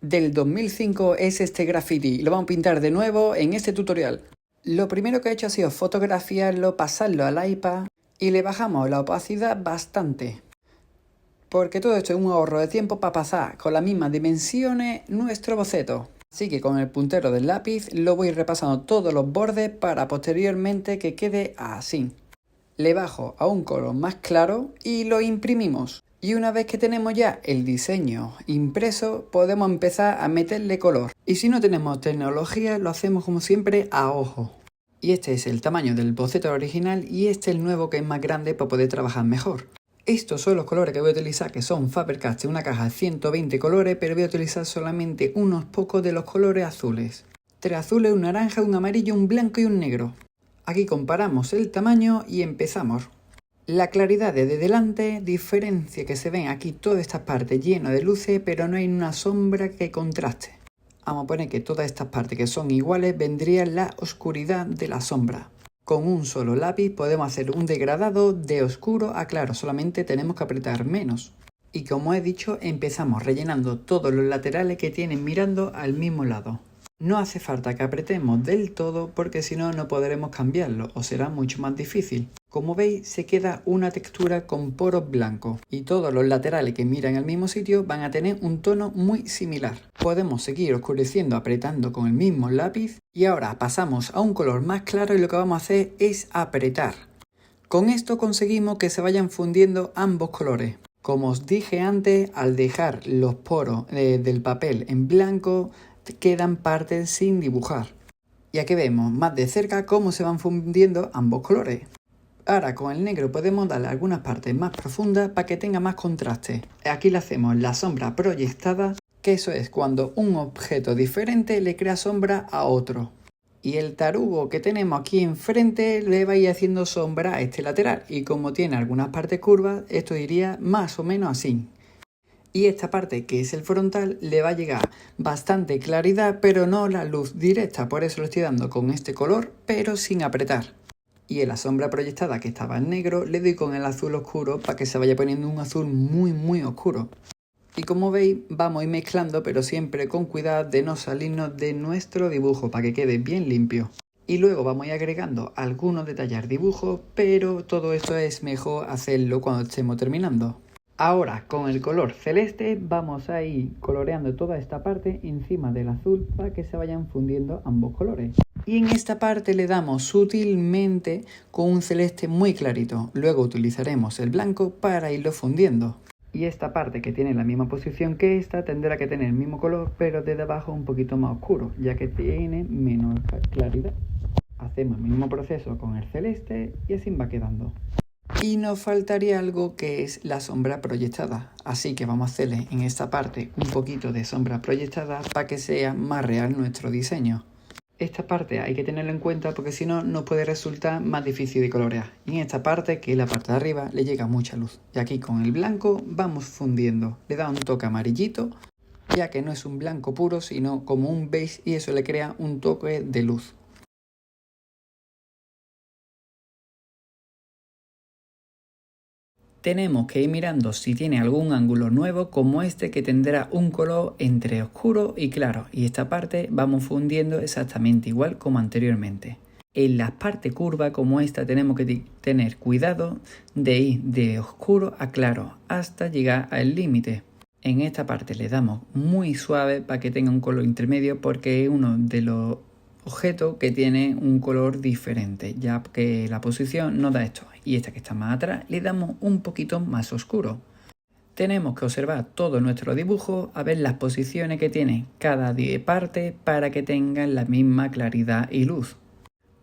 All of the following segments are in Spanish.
del 2005 es este graffiti. Lo vamos a pintar de nuevo en este tutorial. Lo primero que he hecho ha sido fotografiarlo, pasarlo al iPad y le bajamos la opacidad bastante. Porque todo esto es un ahorro de tiempo para pasar con las mismas dimensiones nuestro boceto. Así que con el puntero del lápiz lo voy repasando todos los bordes para posteriormente que quede así. Le bajo a un color más claro y lo imprimimos. Y una vez que tenemos ya el diseño impreso, podemos empezar a meterle color. Y si no tenemos tecnología, lo hacemos como siempre a ojo. Y este es el tamaño del boceto original y este es el nuevo que es más grande para poder trabajar mejor. Estos son los colores que voy a utilizar, que son Faber-Castell, una caja de 120 colores, pero voy a utilizar solamente unos pocos de los colores azules. 3 azules, un naranja, un amarillo, un blanco y un negro. Aquí comparamos el tamaño y empezamos. La claridad desde delante diferencia que se ven aquí todas estas partes llenas de luces, pero no hay una sombra que contraste. Vamos a poner que todas estas partes que son iguales vendría la oscuridad de la sombra. Con un solo lápiz podemos hacer un degradado de oscuro a claro, solamente tenemos que apretar menos. Y como he dicho, empezamos rellenando todos los laterales que tienen mirando al mismo lado. No hace falta que apretemos del todo porque si no, no podremos cambiarlo o será mucho más difícil. Como veis, se queda una textura con poros blancos y todos los laterales que miran al mismo sitio van a tener un tono muy similar. Podemos seguir oscureciendo apretando con el mismo lápiz y ahora pasamos a un color más claro y lo que vamos a hacer es apretar. Con esto conseguimos que se vayan fundiendo ambos colores. Como os dije antes, al dejar los poros del papel en blanco, quedan partes sin dibujar. Y aquí vemos más de cerca cómo se van fundiendo ambos colores. Ahora con el negro podemos darle algunas partes más profundas para que tenga más contraste. Aquí le hacemos la sombra proyectada, que eso es cuando un objeto diferente le crea sombra a otro. Y el tarugo que tenemos aquí enfrente le va a ir haciendo sombra a este lateral. Y como tiene algunas partes curvas, esto iría más o menos así. Y esta parte que es el frontal le va a llegar bastante claridad, pero no la luz directa. Por eso lo estoy dando con este color, pero sin apretar. Y en la sombra proyectada que estaba en negro, le doy con el azul oscuro para que se vaya poniendo un azul muy oscuro. Y como veis, vamos a ir mezclando, pero siempre con cuidado de no salirnos de nuestro dibujo para que quede bien limpio. Y luego vamos a ir agregando algunos detalles dibujos, pero todo esto es mejor hacerlo cuando estemos terminando. Ahora con el color celeste vamos a ir coloreando toda esta parte encima del azul para que se vayan fundiendo ambos colores. Y en esta parte le damos sutilmente con un celeste muy clarito. Luego utilizaremos el blanco para irlo fundiendo. Y esta parte que tiene la misma posición que esta tendrá que tener el mismo color, pero desde abajo un poquito más oscuro, ya que tiene menos claridad. Hacemos el mismo proceso con el celeste y así va quedando. Y nos faltaría algo que es la sombra proyectada, así que vamos a hacerle en esta parte un poquito de sombra proyectada para que sea más real nuestro diseño. Esta parte hay que tenerlo en cuenta porque si no nos puede resultar más difícil de colorear. Y en esta parte, que es la parte de arriba, le llega mucha luz. Y aquí con el blanco vamos fundiendo. Le da un toque amarillito, ya que no es un blanco puro, sino como un beige y eso le crea un toque de luz. Tenemos que ir mirando si tiene algún ángulo nuevo como este que tendrá un color entre oscuro y claro, y esta parte vamos fundiendo exactamente igual como anteriormente. En las partes curvas como esta tenemos que tener cuidado de ir de oscuro a claro hasta llegar al límite. En esta parte le damos muy suave para que tenga un color intermedio porque es uno de los objetos que tiene un color diferente, ya que la posición nos da esto. Y esta que está más atrás le damos un poquito más oscuro. Tenemos que observar todo nuestro dibujo a ver las posiciones que tiene cada parte para que tengan la misma claridad y luz.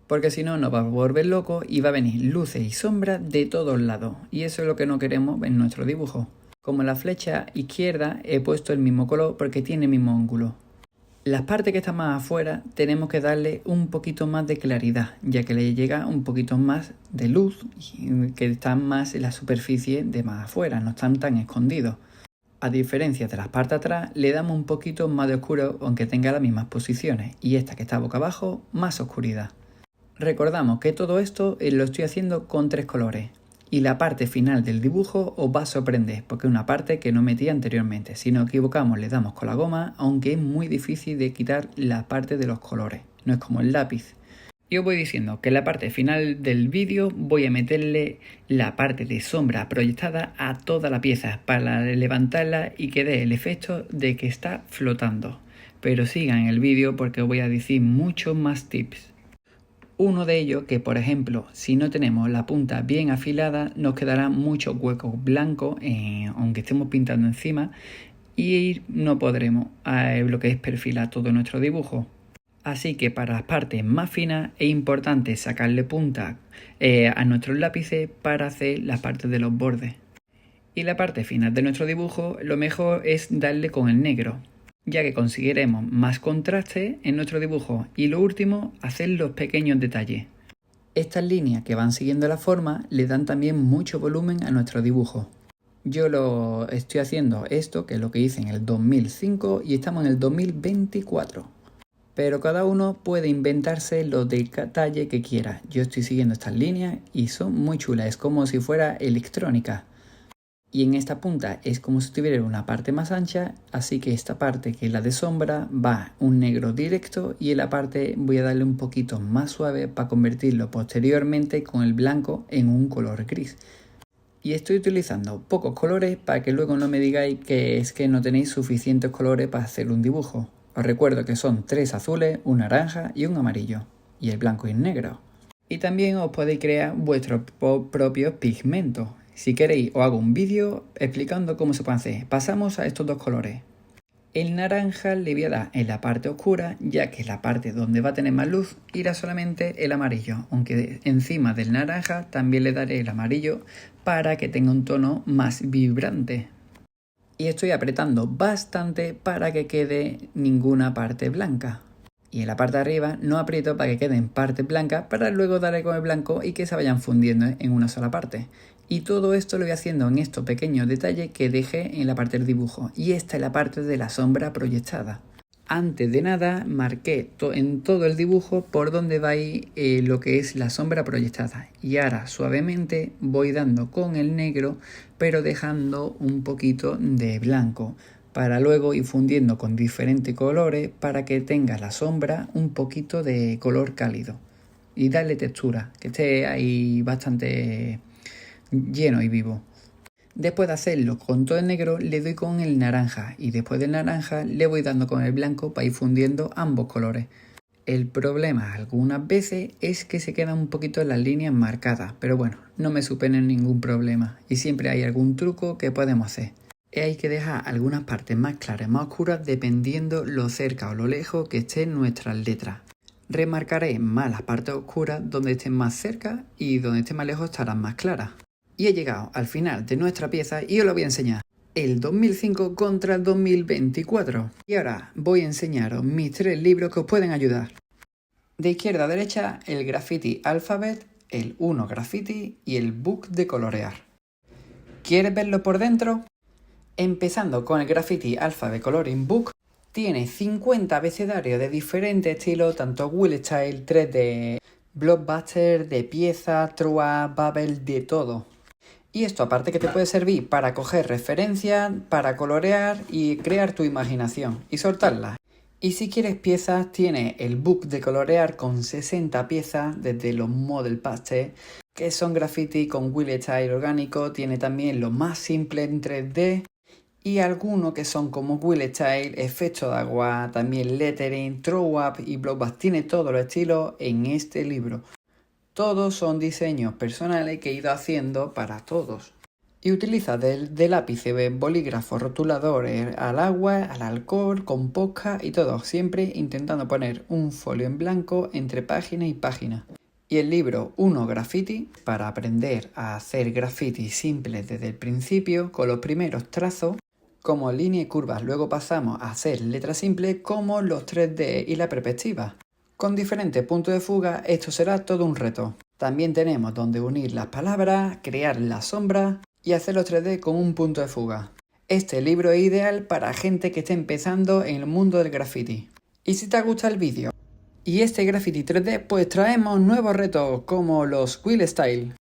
Porque si no nos va a volver loco y va a venir luces y sombras de todos lados. Y eso es lo que no queremos en nuestro dibujo. Como en la flecha izquierda he puesto el mismo color porque tiene el mismo ángulo. Las partes que están más afuera tenemos que darle un poquito más de claridad, ya que le llega un poquito más de luz y que están más en la superficie de más afuera, no están tan escondidos. A diferencia de las partes atrás, le damos un poquito más de oscuro aunque tenga las mismas posiciones y esta que está boca abajo, más oscuridad. Recordamos que todo esto lo estoy haciendo con 3 colores Y la parte final del dibujo os va a sorprender, porque es una parte que no metí anteriormente. Si nos equivocamos le damos con la goma, aunque es muy difícil de quitar la parte de los colores. No es como el lápiz. Y os voy diciendo que en la parte final del vídeo voy a meterle la parte de sombra proyectada a toda la pieza para levantarla y que dé el efecto de que está flotando. Pero sigan el vídeo porque os voy a decir muchos más tips. Uno de ellos que, por ejemplo, si no tenemos la punta bien afilada, nos quedarán muchos huecos blancos, aunque estemos pintando encima, y no podremos lo que es perfilar todo nuestro dibujo. Así que para las partes más finas es importante sacarle punta a nuestros lápices para hacer las partes de los bordes. Y la parte final de nuestro dibujo lo mejor es darle con el negro, ya que conseguiremos más contraste en nuestro dibujo. Y lo último, hacer los pequeños detalles. Estas líneas que van siguiendo la forma le dan también mucho volumen a nuestro dibujo. Yo lo estoy haciendo esto, que es lo que hice en el 2005 y estamos en el 2024. Pero cada uno puede inventarse los detalles que quiera. Yo estoy siguiendo estas líneas y son muy chulas, es como si fuera electrónica. Y en esta punta es como si tuviera una parte más ancha, así que esta parte, que es la de sombra, va un negro directo y en la parte voy a darle un poquito más suave para convertirlo posteriormente con el blanco en un color gris. Y estoy utilizando pocos colores para que luego no me digáis que es que no tenéis suficientes colores para hacer un dibujo. Os recuerdo que son 3 azules, un naranja y un amarillo, y el blanco y el negro. Y también os podéis crear vuestros propios pigmentos. Si queréis os hago un vídeo explicando cómo se puede hacer. Pasamos a estos dos colores. El naranja le voy a dar en la parte oscura, ya que es la parte donde va a tener más luz, irá solamente el amarillo, aunque encima del naranja también le daré el amarillo para que tenga un tono más vibrante. Y estoy apretando bastante para que quede ninguna parte blanca. Y en la parte de arriba no aprieto para que queden partes blancas para luego darle con el blanco y que se vayan fundiendo en una sola parte. Y todo esto lo voy haciendo en estos pequeños detalles que dejé en la parte del dibujo. Y esta es la parte de la sombra proyectada. Antes de nada marqué en todo el dibujo por donde va a ir lo que es la sombra proyectada. Y ahora suavemente voy dando con el negro, pero dejando un poquito de blanco, para luego ir fundiendo con diferentes colores para que tenga la sombra un poquito de color cálido. Y darle textura, que esté ahí bastante lleno y vivo. Después de hacerlo con todo el negro le doy con el naranja y después del naranja le voy dando con el blanco para ir fundiendo ambos colores. El problema algunas veces es que se quedan un poquito las líneas marcadas, pero bueno, no me supone ningún problema y siempre hay algún truco que podemos hacer. Hay que dejar algunas partes más claras, más oscuras, dependiendo lo cerca o lo lejos que estén nuestras letras. Remarcaré más las partes oscuras donde estén más cerca y donde estén más lejos estarán más claras. Y he llegado al final de nuestra pieza y os lo voy a enseñar. El 2005 contra el 2024. Y ahora voy a enseñaros mis 3 libros que os pueden ayudar. De izquierda a derecha, el Graffiti Alphabet, el 1 Graffiti y el Book de colorear. ¿Quieres verlo por dentro? Empezando con el Graffiti Alphabet Coloring Book, tiene 50 abecedarios de diferentes estilos, tanto Will Style, 3D, Blockbuster, de pieza, Trua, Bubble, de todo. Y esto aparte que te puede servir para coger referencias, para colorear y crear tu imaginación y soltarla. Y si quieres piezas, tiene el book de colorear con 60 piezas, desde los model pastel, que son graffiti con Will Style orgánico, tiene también los más simples en 3D, y algunos que son como Will Style, efecto de agua, también lettering, throw up y blockbuster. Tiene todos los estilos en este libro. Todos son diseños personales que he ido haciendo para todos. Y utiliza de lápices, bolígrafos, rotuladores, al agua, al alcohol, con posca y todo. Siempre intentando poner un folio en blanco entre página y página. Y el libro 1 Graffiti, para aprender a hacer graffiti simples desde el principio, con los primeros trazos, como línea y curvas. Luego pasamos a hacer letras simples como los 3D y la perspectiva. Con diferentes puntos de fuga, esto será todo un reto. También tenemos donde unir las palabras, crear las sombras y hacer los 3D con un punto de fuga. Este libro es ideal para gente que esté empezando en el mundo del graffiti. Y si te gusta el vídeo y este graffiti 3D, pues traemos nuevos retos como los Will Style.